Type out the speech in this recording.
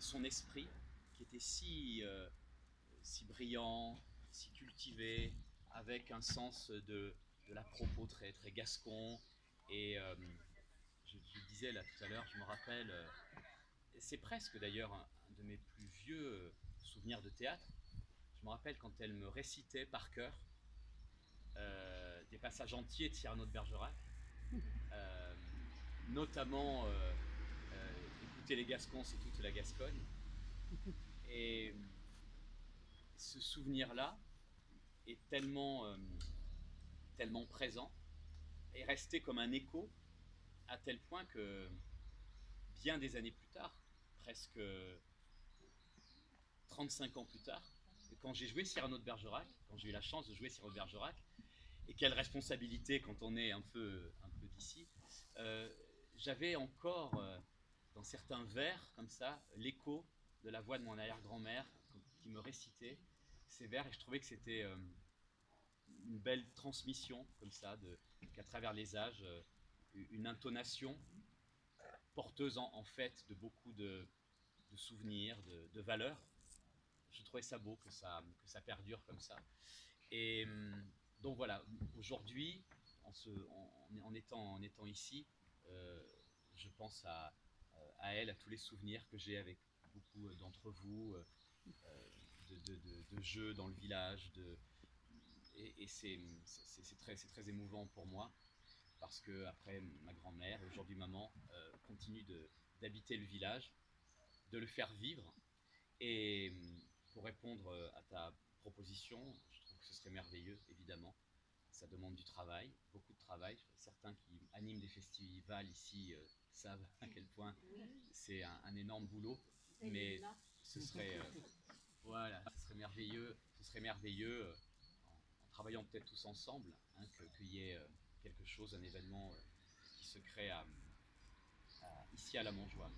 son esprit qui était si brillant, si cultivé, avec un sens de la propos très, très gascon. Et je le disais là tout à l'heure, je me rappelle, c'est presque d'ailleurs un de mes plus vieux souvenirs de théâtre. Je me rappelle quand elle me récitait par cœur des passages entiers de Cyrano de Bergerac, euh, notamment écouter les Gascons, c'est toute la Gascogne. Et ce souvenir-là est tellement présent, est resté comme un écho, à tel point que bien des années plus tard, presque 35 ans plus tard, quand j'ai joué Cyrano de Bergerac, quand j'ai eu la chance de jouer Cyrano de Bergerac, et quelle responsabilité quand on est un peu d'ici, euh, j'avais encore dans certains vers comme ça l'écho de la voix de mon arrière-grand-mère qui me récitait ces vers, et je trouvais que c'était une belle transmission comme ça, qu'à travers les âges, une intonation porteuse en fait de beaucoup de souvenirs, de valeurs. Je trouvais ça beau que ça perdure comme ça. Et donc voilà, aujourd'hui, en étant ici, euh, je pense à elle, à tous les souvenirs que j'ai avec beaucoup d'entre vous, de jeux dans le village, et c'est très émouvant pour moi, parce que après ma grand-mère, aujourd'hui maman, continue d'habiter le village, de le faire vivre. Et pour répondre à ta proposition, je trouve que ce serait merveilleux, évidemment. Ça demande du travail, beaucoup de travail. Certains qui animent des festivals ici savent à quel point c'est un énorme boulot, mais ce serait, voilà, ce serait merveilleux en travaillant peut-être tous ensemble, hein, qu'il y ait quelque chose, un événement qui se crée ici à la Montjoie.